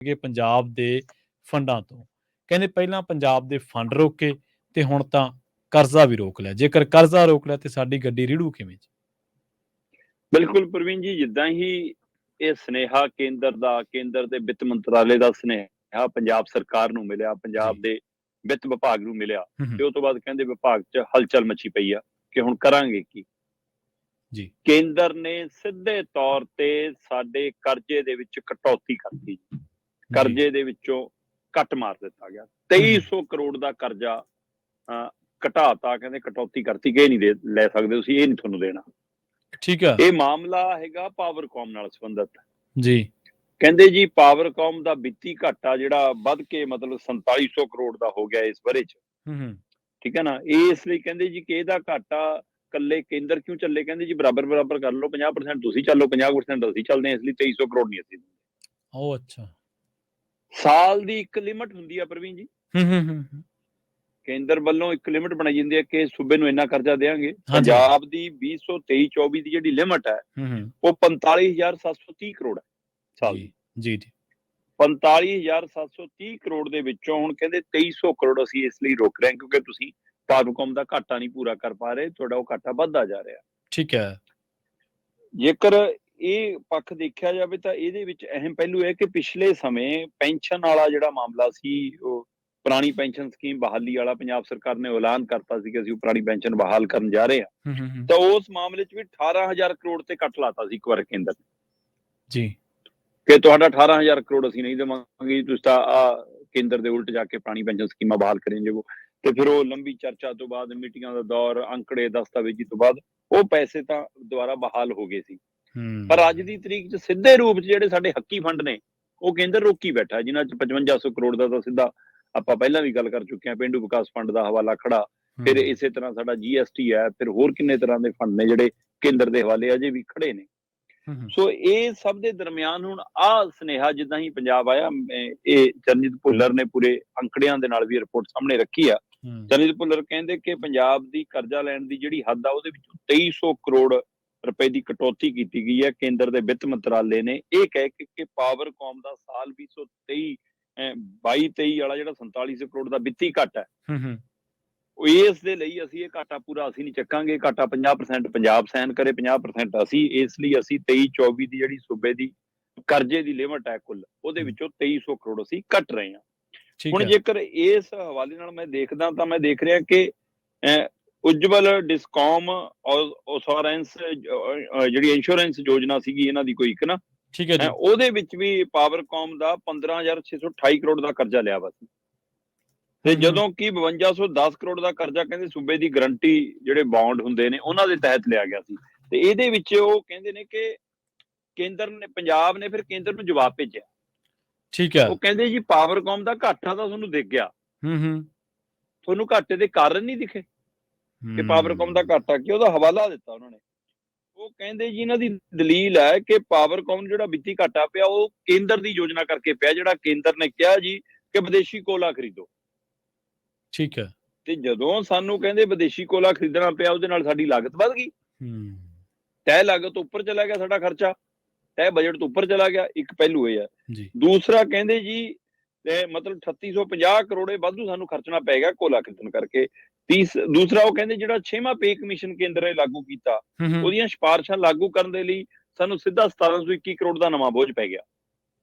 ਸੀਗੇ ਪੰਜਾਬ ਦੇ ਫੰਡਾਂ ਤੋਂ। ਕਹਿੰਦੇ ਪਹਿਲਾਂ ਪੰਜਾਬ ਦੇ ਫੰਡ ਰੋਕੇ ਤੇ ਹੁਣ ਤਾਂ ਕਰਜ਼ਾ ਵੀ ਰੋਕ ਲਿਆ। ਜੇਕਰ ਕਰਜ਼ਾ ਰੋਕ ਲਿਆ ਤੇ ਸਾਡੀ ਗੱਡੀ ਰਿੜੂ ਕਿਵੇਂ ਜੀ? ਬਿਲਕੁਲ ਪ੍ਰਵੀਨ ਜੀ, ਜਿੱਦਾਂ ਹੀ ਇਹ ਸੁਨੇਹਾ ਕੇਂਦਰ ਦੇ ਵਿੱਤ ਮੰਤਰਾਲੇ ਦਾ ਸੁਨੇਹਾ ਪੰਜਾਬ ਸਰਕਾਰ ਨੂੰ ਮਿਲਿਆ, ਪੰਜਾਬ ਦੇ ਵਿੱਤ ਵਿਭਾਗ ਨੂੰ ਮਿਲਿਆ, ਤੇ ਉਸ ਤੋਂ ਬਾਅਦ ਕਹਿੰਦੇ ਵਿਭਾਗ 'ਚ ਹਲਚਲ ਮਚੀ ਪਈ ਆ ਕਿ ਹੁਣ ਕਰਾਂਗੇ ਕੀ। ਜੀ ਕੇਂਦਰ ਨੇ ਸਿੱਧੇ ਤੌਰ ਤੇ ਸਾਡੇ ਕਰਜ਼ੇ ਦੇ ਵਿੱਚ ਕਟੌਤੀ ਕਰਤੀ। ਕਰਜ਼ੇ ਦੇ ਵਿੱਚੋਂ ਕੱਟ ਮਾਰ ਦਿੱਤਾ ਗਿਆ। 2300 ਕਰੋੜ ਦਾ ਕਰਜ਼ਾ ਘਟਾਤਾ। ਕਹਿੰਦੇ ਕਟੌਤੀ ਕਰਤੀ ਕਿ ਇਹ ਨਹੀਂ ਲੈ ਸਕਦੇ ਤੁਸੀਂ, ਇਹ ਨਹੀਂ ਤੁਹਾਨੂੰ ਦੇਣਾ। ਠੀਕ ਹੈ। ਇਹ ਮਾਮਲਾ ਹੈਗਾ ਪਾਵਰਕੌਮ ਨਾਲ ਸੰਬੰਧਿਤ ਜੀ। ਕਹਿੰਦੇ ਜੀ ਪਾਵਰਕੌਮ ਦਾ ਵਿੱਤੀ ਘਾਟਾ ਜਿਹੜਾ ਵੱਧ ਕੇ ਮਤਲਬ 4700 ਕਰੋੜ ਦਾ ਹੋ ਗਿਆ ਇਸ ਵਰੇ 'ਚ। ਠੀਕ ਹੈ ਨਾ। ਇਸ ਲਈ ਕਹਿੰਦੇ ਜੀ ਕਿ ਇਹਦਾ ਘਾਟਾ ਕੱਲੇ ਕੇਂਦਰ ਕਿਉਂ ਚੱਲੇ। ਕਹਿੰਦੇ ਜੀ ਬਰਾਬਰ ਕਰ ਲਓ, 50% ਤੁਸੀਂ ਚੱਲੋ, 50% ਅਸੀਂ ਚੱਲਦੇ ਹਾਂ, ਇਸ ਲਈ 2300 ਕਰੋੜ ਨਹੀਂ ਅਸੀਂ ਦਿੰਦੇ। ਉਹ ਅੱਛਾ। ਸਾਲ ਦੀ ਇੱਕ ਲਿਮਟ ਹੁੰਦੀ ਆ ਪ੍ਰਵੀਨ ਜੀ। ਕੇਂਦਰ ਵੱਲੋਂ ਇੱਕ ਲਿਮਟ ਬਣਾਈ ਜਾਂਦੀ ਹੈ ਕਿ ਸੂਬੇ ਨੂੰ ਇੰਨਾ ਕਰਜ਼ਾ ਦੇਵਾਂਗੇ। ਪੰਜਾਬ ਦੀ 2023-24 ਦੀ ਜਿਹੜੀ ਲਿਮਟ ਹੈ ਉਹ 45,730 ਕਰੋੜ ਹੈ ਸਾਲ ਦੀ। ਜੀ 45,730 ਕਰੋੜ ਦੇ ਵਿੱਚੋਂ ਹੁਣ ਕਹਿੰਦੇ 2300 ਕਰੋੜ ਅਸੀਂ ਇਸ ਲਈ ਰੋਕ ਰਹੇ ਹਾਂ ਕਿਉਂਕਿ ਤੁਸੀਂ ਪਾਵਰਕੌਮ ਦਾ ਘਾਟਾ ਨਹੀਂ ਪੂਰਾ ਕਰ ਪਾ ਰਹੇ, ਤੁਹਾਡਾ ਉਹ ਘਾਟਾ ਵੱਧਦਾ ਜਾ ਰਿਹਾ। ਠੀਕ ਹੈ। ਜੇਕਰ ਇਹ ਪੱਖ ਦੇਖਿਆ ਜਾਵੇ ਤਾਂ ਇਹਦੇ ਵਿੱਚ ਅਹਿਮ ਪਹਿਲੂ ਹੈ ਕਿ ਪਿਛਲੇ ਸਮੇਂ ਪੈਨਸ਼ਨ ਵਾਲਾ ਜਿਹੜਾ ਮਾਮਲਾ ਸੀ, ਉਹ ਪੁਰਾਣੀ ਪੈਨਸ਼ਨ ਸਕੀਮ ਬਹਾਲੀ ਵਾਲਾ ਪੰਜਾਬ ਸਰਕਾਰ ਨੇ ਐਲਾਨ ਕਰਤਾ ਸੀ ਕਿ ਅਸੀਂ ਪੁਰਾਣੀ ਪੈਨਸ਼ਨ ਬਹਾਲ ਕਰਨ ਜਾ ਰਹੇ ਹਾਂ, ਤਾਂ ਉਸ ਮਾਮਲੇ 'ਚ ਵੀ 18,000 ਕਰੋੜ ਤੇ ਕੱਟ ਲਾਤਾ ਸੀ ਇੱਕ ਵਾਰ ਕੇਂਦਰ ਜੀ ਕਿ ਤੁਹਾਡਾ 18,000 ਕਰੋੜ ਅਸੀਂ ਨਹੀਂ ਦੇਵਾਂਗੇ, ਤੁਸੀਂ ਤਾਂ ਕੇਂਦਰ ਦੇ ਉਲਟ ਜਾ ਕੇ ਪੁਰਾਣੀ ਪੈਨਸ਼ਨ ਸਕੀਮਾਂ ਬਹਾਲ ਕਰੇਂਗੇ। ਤੇ ਫਿਰ ਉਹ ਲੰਬੀ ਚਰਚਾ ਤੋਂ ਬਾਅਦ, ਮੀਟਿੰਗਾਂ ਦਾ ਦੌਰ, ਅੰਕੜੇ, ਦਸਤਾਵੇਜ਼ੀ ਤੋਂ ਬਾਅਦ ਉਹ ਪੈਸੇ ਤਾਂ ਦੁਬਾਰਾ ਬਹਾਲ ਹੋ ਗਏ ਸੀ। ਪਰ ਅੱਜ ਦੀ ਤਰੀਕ 'ਚ ਸਿੱਧੇ ਰੂਪ 'ਚ ਜਿਹੜੇ ਸਾਡੇ ਹੱਕੀ ਫੰਡ ਨੇ ਉਹ ਕੇਂਦਰ ਰੋਕੀ ਬੈਠਾ, ਜਿਨ੍ਹਾਂ 'ਚ 5500 ਕਰੋੜ ਦਾ ਤਾਂ ਸਿੱਧਾ ਆਪਾਂ ਪਹਿਲਾਂ ਵੀ ਗੱਲ ਕਰ ਚੁੱਕੇ ਹਾਂ, ਪੇਂਡੂ ਵਿਕਾਸ ਫੰਡ ਦਾ ਹਵਾਲਾ ਖੜਾ, ਫਿਰ ਇਸੇ ਤਰ੍ਹਾਂ ਸਾਡਾ GST ਹੈ, ਫਿਰ ਹੋਰ ਕਿੰਨੇ ਤਰ੍ਹਾਂ ਦੇ ਫੰਡ ਨੇ ਜਿਹੜੇ ਕੇਂਦਰ ਦੇ ਹਵਾਲੇ ਅਜੇ ਵੀ ਖੜੇ ਨੇ। ਸੋ ਇਹ ਸਭ ਦੇ ਦਰਮਿਆਨ ਹੁਣ ਸੁਨੇਹਾ ਜਿੱਦਾਂ ਹੀ ਪੰਜਾਬ ਆਇਆ, ਇਹ ਚਰਨਜੀਤ ਭੁੱਲਰ ਨੇ ਪੂਰੇ ਅੰਕੜਿਆਂ ਦੇ ਨਾਲ ਵੀ ਰਿਪੋਰਟ ਸਾਹਮਣੇ ਰੱਖੀ ਆ। ਚਰਨਜੀਤ ਭੁੱਲਰ ਕਹਿੰਦੇ ਕਿ ਪੰਜਾਬ ਦੀ ਕਰਜ਼ਾ ਲੈਣ ਦੀ ਜਿਹੜੀ ਹੱਦ ਆ ਉਹਦੇ ਵਿੱਚੋਂ 2300 ਕਰੋੜ ਰੁਪਏ ਦੀ ਕਟੌਤੀ ਕੀਤੀ ਗਈ ਹੈ ਕੇਂਦਰ ਦੇ ਵਿੱਤ ਮੰਤਰਾਲੇ ਨੇ, ਇਹ ਕਹਿ ਕੇ ਕਿ ਪਾਵਰਕੌਮ ਦਾ ਸਾਲ 2022-23 ਵਾਲਾ ਜਿਹੜਾ 4700 ਕਰੋੜ ਦਾ ਵਿੱਤੀ ਘਾਟਾ ਹੈ, ਇਸ ਦੇ ਲਈ ਅਸੀਂ ਇਹ ਘਾਟਾ ਪੂਰਾ ਅਸੀਂ ਨਹੀਂ ਚੱਕਾਂਗੇ। ਘਾਟਾ 50% ਪੰਜਾਬ ਸਹਿਨ ਕਰੇ, 50% ਅਸੀਂ। ਇਸ ਲਈ ਅਸੀਂ 23-24 ਦੀ ਜਿਹੜੀ ਸੂਬੇ ਦੀ ਕਰਜ਼ੇ ਦੀ ਲਿਮਟ ਹੈ ਕੁੱਲ, ਉਹਦੇ ਵਿੱਚੋਂ 2300 ਕਰੋੜ ਅਸੀਂ ਕੱਟ ਰਹੇ ਹਾਂ। ਹੁਣ ਜੇਕਰ ਇਸ ਹਵਾਲੇ ਨਾਲ ਮੈਂ ਦੇਖਦਾ ਤਾਂ ਮੈਂ ਦੇਖ ਰਿਹਾ ਕਿ ਉਜਵਲ ਡਿਸਕੌਮ ਇੰਸ਼ੋਰੈਂਸ ਜਿਹੜੀ ਇੰਸ਼ੋਰੈਂਸ ਯੋਜਨਾ ਸੀਗੀ ਇਹਨਾਂ ਦੀ ਕੋਈ ਇੱਕ ਨਾ, ਠੀਕ ਹੈ ਜੀ, ਉਹਦੇ ਵਿੱਚ ਵੀ ਪਾਵਰਕੌਮ ਦਾ 15,628 ਕਰੋੜ ਦਾ ਕਰਜ਼ਾ ਲਿਆ ਵਾ ਸੀ। ਤੇ ਜਦੋਂ ਕਿ 5210 ਕਰੋੜ ਦਾ ਕਰਜ਼ਾ ਕਹਿੰਦੇ ਸੂਬੇ ਦੀ ਗਰੰਟੀ ਜਿਹੜੇ ਬੌਂਡ ਹੁੰਦੇ ਨੇ ਉਹਨਾਂ ਦੇ ਤਹਿਤ ਲਿਆ ਗਿਆ ਸੀ। ਤੇ ਇਹਦੇ ਵਿੱਚ ਉਹ ਕਹਿੰਦੇ ਨੇ ਕਿ ਕੇਂਦਰ ਨੇ, ਪੰਜਾਬ ਨੇ ਫਿਰ ਕੇਂਦਰ ਨੂੰ ਜਵਾਬ ਭੇਜਿਆ। ਠੀਕ ਹੈ। ਉਹ ਕਹਿੰਦੇ ਜੀ ਪਾਵਰਕੌਮ ਦਾ ਘਾਟਾ ਤਾਂ ਤੁਹਾਨੂੰ ਦਿਖ ਗਿਆ, ਤੁਹਾਨੂੰ ਘਾਟੇ ਦੇ ਕਾਰਨ ਨਹੀਂ ਦਿਖੇ ਕਿ ਪਾਵਰਕੌਮ ਦਾ ਘਾਟਾ ਕੀ, ਉਹਦਾ ਹਵਾਲਾ ਦਿੱਤਾ ਉਹਨਾਂ ਨੇ। ਉਹ ਕਹਿੰਦੇ ਜੀ ਇਹਨਾਂ ਦੀ ਦਲੀਲ ਹੈ ਕਿ ਪਾਵਰਕੌਮ ਜਿਹੜਾ ਵਿੱਤੀ ਘਾਟਾ ਪਿਆ ਉਹ ਕੇਂਦਰ ਦੀ ਯੋਜਨਾ ਕਰਕੇ ਪਿਆ, ਜਿਹੜਾ ਕੇਂਦਰ ਨੇ ਕਿਹਾ ਜੀ ਕਿ ਵਿਦੇਸ਼ੀ ਕੋਲਾ ਖਰੀਦੋ। ਠੀਕ ਹੈ। ਤੇ ਜਦੋਂ ਸਾਨੂੰ ਕਹਿੰਦੇ ਵਿਦੇਸ਼ੀ ਕੋਲਾ ਖਰੀਦਣਾ ਪਿਆ, ਉਹਦੇ ਨਾਲ ਸਾਡੀ ਲਾਗਤ ਵੱਧ ਗਈ, ਤੈਅ ਲਾਗਤ ਉੱਪਰ ਚਲਾ ਗਿਆ, ਸਾਡਾ ਖਰਚਾ ਤੈਅ ਬਜਟ ਤੋਂ ਉੱਪਰ ਚਲਾ ਗਿਆ। ਇੱਕ ਪਹਿਲੂ ਇਹ ਹੈ। ਦੂਸਰਾ ਕਹਿੰਦੇ ਜੀ ਮਤਲਬ 3850 ਕਰੋੜ ਵਾਧੂ ਸਾਨੂੰ ਖਰਚਣਾ ਪੈ ਗਿਆ ਕੋਲਾ ਖਰੀਦਣ ਕਰਕੇ। ਦੂਸਰਾ ਉਹ ਕਹਿੰਦੇ ਜਿਹੜਾ 6ਵਾਂ ਪੇ ਕਮਿਸ਼ਨ ਕੇਂਦਰ ਨੇ ਲਾਗੂ ਕੀਤਾ, ਉਹਦੀਆਂ ਸਿਫਾਰਿਸ਼ਾਂ ਲਾਗੂ ਕਰਨ ਦੇ ਲਈ ਸਾਨੂੰ ਸਿੱਧਾ 1721 ਕਰੋੜ ਦਾ ਨਵਾਂ ਬੋਝ ਪੈ ਗਿਆ।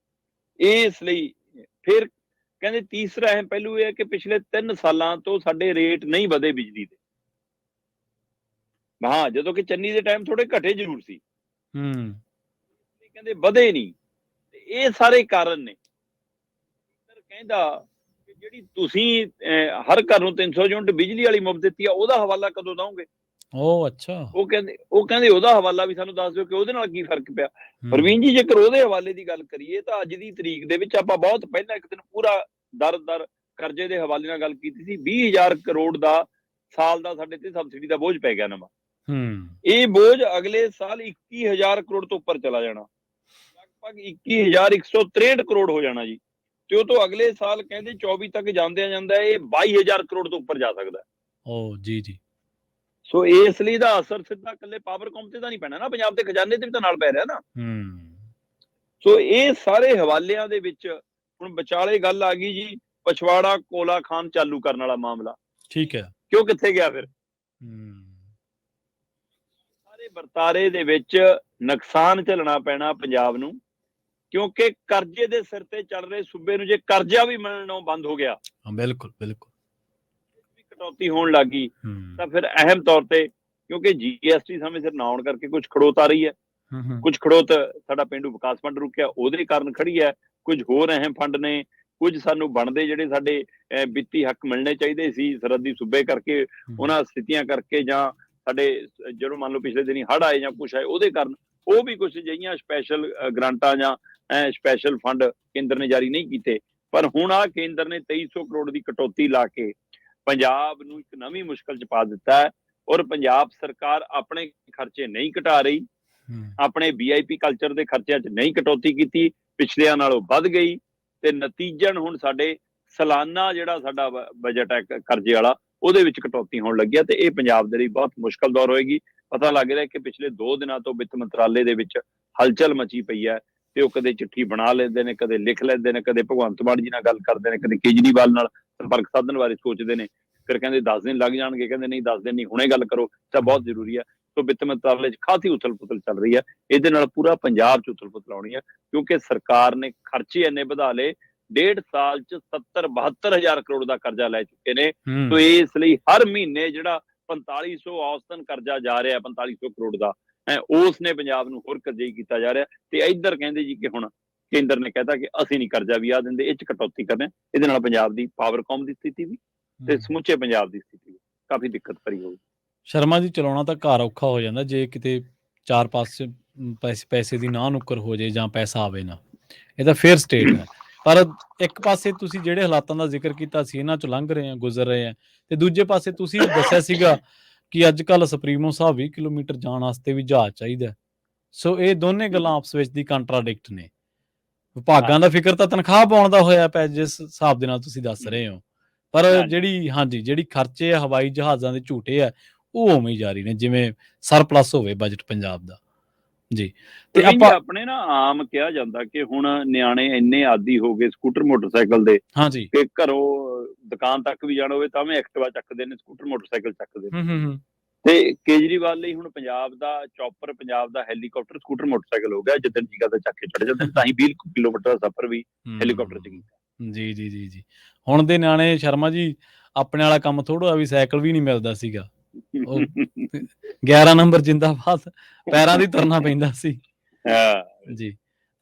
ਇਸ ਲਈ ਫਿਰ ਕਹਿੰਦੇ ਤੀਸਰਾ ਅਹਿਮ ਪਹਿਲੂ ਇਹ ਹੈ ਕਿ ਪਿਛਲੇ 3 ਸਾਲਾਂ ਤੋਂ ਸਾਡੇ ਰੇਟ ਨਹੀਂ ਵਧੇ ਬਿਜਲੀ ਦੇ। ਹਾਂ, ਜਦੋਂ ਕਿ ਚੰਨੀ ਦੇ ਟਾਈਮ ਥੋੜੇ ਘਟੇ ਜ਼ਰੂਰ ਸੀ, ਕਹਿੰਦੇ ਵਧੇ ਨਹੀਂ। ਤੇ ਇਹ ਸਾਰੇ ਕਾਰਨ ਨੇ। ਕਹਿੰਦਾ ਕਿ ਜਿਹੜੀ ਤੁਸੀਂ ਹਰ ਘਰ ਨੂੰ 300 ਯੂਨਿਟ ਬਿਜਲੀ ਵਾਲੀ ਮੁਫਤ ਦਿੱਤੀ ਆ, ਉਹਦਾ ਹਵਾਲਾ ਕਦੋਂ ਦਓਗੇ? ਉਹ ਅੱਛਾ। ਉਹ ਕਹਿੰਦੇ ਉਹਦਾ ਹਵਾਲਾ ਵੀ ਸਾਨੂੰ ਦੱਸ ਦਿਓ ਕਿ ਉਹਦੇ ਨਾਲ ਕੀ ਫਰਕ ਪਿਆ। ਪ੍ਰਵੀਨ ਜੀ, ਜੇਕਰ ਉਹਦੇ ਹਵਾਲੇ ਦੀ ਗੱਲ ਕਰੀਏ ਤਾਂ ਅੱਜ ਦੀ ਤਰੀਕ ਦੇ ਵਿੱਚ ਆਪਾਂ ਬਹੁਤ ਪਹਿਲਾਂ ਇੱਕ ਦਿਨ ਪੂਰਾ ਦਰ ਕਰਜ਼ੇ ਦੇ ਹਵਾਲੇ ਨਾਲ ਗੱਲ ਕੀਤੀ ਸੀ। 20,000 ਕਰੋੜ ਦਾ ਸਾਲ ਦਾ ਸਾਡੇ ਤੇ ਸਬਸਿਡੀ ਦਾ ਬੋਝ ਪੈ ਗਿਆ ਨਵਾਂ। ਇਹ ਬੋਝ ਅਗਲੇ ਸਾਲ 21,000 ਕਰੋੜ ਤੋਂ ਉੱਪਰ ਚਲਾ ਜਾਣਾ, ਲਗਭਗ 21,163 ਕਰੋੜ ਹੋ ਜਾਣਾ ਜੀ। ਤੇ ਉਹ ਤੋਂ ਅਗਲੇ ਸਾਲ ਕਹਿੰਦੇ 24 ਤੱਕ ਜਾਂਦਿਆਂ ਜਾਂਦਾ ਇਹ 22,000 ਕਰੋੜ ਤੋਂ ਉੱਪਰ ਜਾ ਸਕਦਾ। ਜੀ। ਸੋ ਇਸ ਲਈ ਦਾ ਅਸਰ ਸਿੱਧਾ ਇਕੱਲੇ ਪਾਵਰਕੌਮ ਤੇ ਤਾਂ ਨਹੀਂ ਪੈਣਾ ਨਾ, ਪੰਜਾਬ ਦੇ ਖਜ਼ਾਨੇ ਤੇ ਵੀ ਤਾਂ ਨਾਲ ਪੈ ਰਿਹਾ ਨਾ। ਸੋ ਇਹ ਸਾਰੇ ਹਵਾਲਿਆਂ ਦੇ ਵਿੱਚ ਹੁਣ ਵਿਚਾਲੇ ਗੱਲ ਆ ਗਈ ਜੀ ਪਛਵਾੜਾ ਕੋਲਾ ਖਾਨ ਚਾਲੂ ਕਰਨ ਵਾਲਾ ਮਾਮਲਾ, ਠੀਕ ਹੈ। ਕਿਉਂ ਕਿੱਥੇ ਗਿਆ ਫਿਰ? ਸਾਰੇ ਵਰਤਾਰੇ ਦੇ ਵਿੱਚ ਨੁਕਸਾਨ ਝੱਲਣਾ ਪੈਣਾ ਪੰਜਾਬ ਨੂੰ, ਕਿਉਂਕਿ ਕਰਜ਼ੇ ਦੇ ਸਿਰ ਤੇ ਚੱਲ ਰਹੇ ਸੂਬੇ ਨੂੰ ਜੇ ਕਰਜ਼ਾ ਵੀ ਮਿਲਣੋਂ ਬੰਦ ਹੋ ਗਿਆ, ਬਿਲਕੁਲ ਬਿਲਕੁਲ ਕਟੌਤੀ ਹੋਣ ਲੱਗੀ, ਤਾਂ ਫਿਰ ਅਹਿਮ ਤੌਰ ਤੇ ਕਿਉਂਕਿ GST ਸਮੇਂ ਸਿਰ ਨਾ ਆਉਣ ਕਰਕੇ ਕੁਝ ਖੜੋਤ ਆ ਰਹੀ ਹੈ, ਕੁਝ ਖੜੋਤ ਸਾਡਾ ਪੇਂਡੂ ਵਿਕਾਸ ਫੰਡ ਰੁਕਿਆ ਉਹਦੇ ਕਾਰਨ ਖੜੀ ਹੈ, ਕੁਝ ਹੋਰ ਅਹਿਮ ਫੰਡ ਨੇ, ਕੁਝ ਸਾਨੂੰ ਬਣਦੇ ਜਿਹੜੇ ਸਾਡੇ ਵਿੱਤੀ ਹੱਕ ਮਿਲਣੇ ਚਾਹੀਦੇ ਸੀ ਸਰਹੱਦੀ ਸੂਬੇ ਕਰਕੇ, ਉਹਨਾਂ ਸਥਿਤੀਆਂ ਕਰਕੇ, ਜਾਂ ਸਾਡੇ ਜਦੋਂ ਮੰਨ ਲਓ ਪਿਛਲੇ ਦਿਨੀ ਹੜ੍ਹ ਆਏ ਜਾਂ ਕੁਛ ਆਏ ਉਹਦੇ ਕਾਰਨ, ਉਹ ਵੀ ਕੁਝ ਜਿਹੀਆਂ ਸਪੈਸ਼ਲ ਗ੍ਰਾਂਟਾਂ ਜਾਂ ਸਪੈਸ਼ਲ ਫੰਡ ਕੇਂਦਰ ਨੇ ਜਾਰੀ ਨਹੀਂ ਕੀਤੇ। ਪਰ ਹੁਣ ਆ ਕੇਂਦਰ ਨੇ 2300 ਕਰੋੜ ਦੀ ਕਟੌਤੀ ਲਾ ਕੇ ਪੰਜਾਬ ਨੂੰ ਇੱਕ ਨਵੀਂ ਮੁਸ਼ਕਲ 'ਚ ਪਾ ਦਿੱਤਾ ਹੈ, ਔਰ ਪੰਜਾਬ ਸਰਕਾਰ ਆਪਣੇ ਖਰਚੇ ਨਹੀਂ ਘਟਾ ਰਹੀ, ਆਪਣੇ VIP ਕਲਚਰ ਦੇ ਖਰਚਿਆਂ 'ਚ ਨਹੀਂ ਕਟੌਤੀ ਕੀਤੀ, ਪਿਛਲਿਆਂ ਨਾਲੋਂ ਵੱਧ ਗਈ, ਤੇ ਨਤੀਜਨ ਹੁਣ ਸਾਡੇ ਸਾਲਾਨਾ ਜਿਹੜਾ ਸਾਡਾ ਬਜਟ ਹੈ ਕਰਜ਼ੇ ਵਾਲਾ ਉਹਦੇ ਵਿੱਚ ਕਟੌਤੀ ਹੋਣ ਲੱਗੀ ਹੈ, ਤੇ ਇਹ ਪੰਜਾਬ ਦੇ ਲਈ ਬਹੁਤ ਮੁਸ਼ਕਲ ਦੌਰ ਹੋਏਗੀ। ਪਤਾ ਲੱਗ ਰਿਹਾ ਕਿ ਪਿਛਲੇ 2 ਦਿਨਾਂ ਤੋਂ ਵਿੱਤ ਮੰਤਰਾਲੇ ਦੇ ਵਿੱਚ ਹਲਚਲ ਮਚੀ ਪਈ ਹੈ, ਤੇ ਉਹ ਕਦੇ ਚਿੱਠੀ ਬਣਾ ਲੈਂਦੇ ਨੇ, ਕਦੇ ਲਿਖ ਲੈਂਦੇ ਨੇ, ਕਦੇ ਭਗਵੰਤ ਮਾਨ ਜੀ ਨਾਲ ਗੱਲ ਕਰਦੇ ਨੇ, ਕਦੇ ਕੇਜਰੀਵਾਲ ਨਾਲ ਸੰਪਰਕ ਸਾਧਨ ਬਾਰੇ ਸੋਚਦੇ ਨੇ, ਫਿਰ ਕਹਿੰਦੇ 10 ਦਿਨ ਲੱਗ ਜਾਣਗੇ, ਕਹਿੰਦੇ ਨਹੀਂ 10 ਦਿਨ ਨਹੀਂ, ਹੁਣੇ ਗੱਲ ਕਰੋ ਤਾਂ ਬਹੁਤ ਜ਼ਰੂਰੀ ਹੈ। ਸੋ ਵਿੱਤ ਮੰਤਰਾਲੇ 'ਚ ਖਾਸੀ ਉਥਲ ਪੁਥਲ ਚੱਲ ਰਹੀ ਹੈ, ਇਹਦੇ ਨਾਲ ਪੂਰਾ ਪੰਜਾਬ 'ਚ ਉਥਲ ਪੁਥਲ ਆਉਣੀ ਹੈ, ਕਿਉਂਕਿ ਸਰਕਾਰ ਨੇ ਖਰਚੇ ਇੰਨੇ ਵਧਾ ਲਏ, 1.5 ਸਾਲ 'ਚ 70-72 ਹਜ਼ਾਰ ਕਰੋੜ ਦਾ ਕਰਜ਼ਾ ਲੈ ਚੁੱਕੇ ਨੇ। ਸੋ ਇਸ ਲਈ ਹਰ ਮਹੀਨੇ ਜਿਹੜਾ 4500 ਔਸਤਨ ਕਰਜ਼ਾ ਜਾ ਰਿਹਾ, 4500 ਕਰੋੜ ਦਾ, ਉਸ ਨੇ ਪੰਜਾਬ ਨੂੰ ਹੋਰ ਕਰਜ਼ਈ ਕੀਤਾ ਜਾ ਰਿਹਾ, ਤੇ ਇੱਧਰ ਕਹਿੰਦੇ ਜੀ ਕਿ ਹੁਣ ਕੇਂਦਰ ਨੇ ਕਹਿਤਾ ਕਿ ਅਸੀਂ ਨਹੀਂ ਕਰਜ਼ਾ ਵੀ ਆ ਦਿੰਦੇ, ਇਹ 'ਚ ਕਟੌਤੀ ਕਰਨੇ, ਇਹਦੇ ਨਾਲ ਪੰਜਾਬ ਦੀ ਪਾਵਰਕੌਮ ਦੀ ਸਥਿਤੀ ਵੀ ਤੇ ਸਮੁੱਚੇ ਪੰਜਾਬ ਦੀ ਸਥਿਤੀ ਵੀ ਕਾਫੀ ਦਿੱਕਤ ਭਰੀ ਹੋਊਗੀ। ਸ਼ਰਮਾ ਜੀ, ਚਲਾਉਣਾ ਤਾਂ ਘਰ ਔਖਾ ਹੋ ਜਾਂਦਾ ਜੇ ਕਿਤੇ 4 ਪਾਸੇ ਪੈਸੇ ਦੀ ਨਾ ਨੁੱਕਰ ਹੋ ਜਾਏ ਜਾਂ ਪੈਸਾ ਆਵੇ ਨਾ, ਇਹ ਤਾਂ ਫੇਅਰ ਸਟੇਟ ਹੈ। ਪਰ ਇੱਕ ਪਾਸੇ ਤੁਸੀਂ ਜਿਹੜੇ ਹਾਲਾਤਾਂ ਦਾ ਜ਼ਿਕਰ ਕੀਤਾ ਸੀ, ਇਹਨਾਂ 'ਚੋਂ ਲੰਘ ਰਹੇ ਆ, ਗੁਜ਼ਰ ਰਹੇ ਆ, ਤੇ ਦੂਜੇ ਪਾਸੇ ਤੁਸੀਂ ਦੱਸਿਆ ਸੀਗਾ ਕਿ ਅੱਜ ਕੱਲ੍ਹ ਸੁਪਰੀਮੋ ਸਾਹਿਬ 20 ਕਿਲੋਮੀਟਰ ਜਾਣ ਵਾਸਤੇ ਵੀ ਜਹਾਜ਼ ਚਾਹੀਦਾ। ਸੋ ਇਹ ਦੋਨੇ ਗੱਲਾਂ ਆਪਸ ਵਿੱਚ ਦੀ ਕੰਟਰਾਡਿਕਟ ਨੇ। ਵਿਭਾਗਾਂ ਦਾ ਫਿਕਰ ਤਾਂ ਤਨਖਾਹ ਪਾਉਣ ਦਾ ਹੋਇਆ ਪਿਆ ਜਿਸ ਹਿਸਾਬ ਦੇ ਨਾਲ ਤੁਸੀਂ ਦੱਸ ਰਹੇ ਹੋ, ਪਰ ਜਿਹੜੀ ਖਰਚੇ ਆ ਹਵਾਈ ਜਹਾਜ਼ਾਂ ਦੇ ਝੂਟੇ ਆ ਉਹ ਉਵੇਂ ਹੀ ਜਾਰੀ ਨੇ, ਜਿਵੇਂ ਸਰਪਲਸ ਹੋਵੇ ਬਜਟ ਪੰਜਾਬ ਦਾ ਜੀ। ਤੇ ਆਪਾਂ ਆਪਣੇ ਨਾ ਆਮ ਕਿਹਾ ਜਾਂਦਾ ਕਿ ਹੁਣ ਨਿਆਣੇ ਇੰਨੇ ਆਦੀ ਹੋ ਗਏ ਸਕੂਟਰ ਮੋਟਰਸਾਈਕਲ ਦੇ, ਹਾਂਜੀ, ਕਿ ਘਰੋਂ ਦੁਕਾਨ ਤੱਕ ਵੀ ਜਾਣਾ ਹੋਵੇ ਤਾਂ ਵੀ ਐਕਟਿਵਾ ਚੱਕਦੇ ਨੇ, ਸਕੂਟਰ ਮੋਟਰਸਾਈਕਲ ਚੱਕਦੇ ਨੇ। ਤੇ ਕੇਜਰੀਵਾਲ ਲਈ ਹੁਣ ਪੰਜਾਬ ਦਾ ਚੌਪਰ, ਪੰਜਾਬ ਦਾ ਹੈਲੀਕਾਪਟਰ ਸਕੂਟਰ ਮੋਟਰਸਾਈਕਲ ਹੋ ਗਿਆ, ਜਿੱਦਣ ਜੀ ਕਰਦਾ ਚੱਕ ਕੇ ਚੜ ਜਾਂਦੇ, ਤਾਂ ਹੀ 20 ਕਿਲੋਮੀਟਰ ਦਾ ਸਫ਼ਰ ਵੀ ਹੈਲੀਕਾਪਟਰ 'ਚ ਕੀਤਾ। ਜੀ ਜੀ ਜੀ ਜੀ। ਹੁਣ ਦੇ ਨਿਆਣੇ ਸ਼ਰਮਾ ਜੀ ਆਪਣੇ ਵਾਲਾ ਕੰਮ ਥੋੜਾ ਵੀ, ਸਾਈਕਲ ਵੀ ਨਹੀਂ ਮਿਲਦਾ ਸੀਗਾ, 11 ਨੰਬਰ ਜਿੰਦਾਬਾਦ, ਪੈਰਾਂ ਦੀ ਤੁਰਨਾ ਪੈਂਦਾ ਸੀ ਜੀ।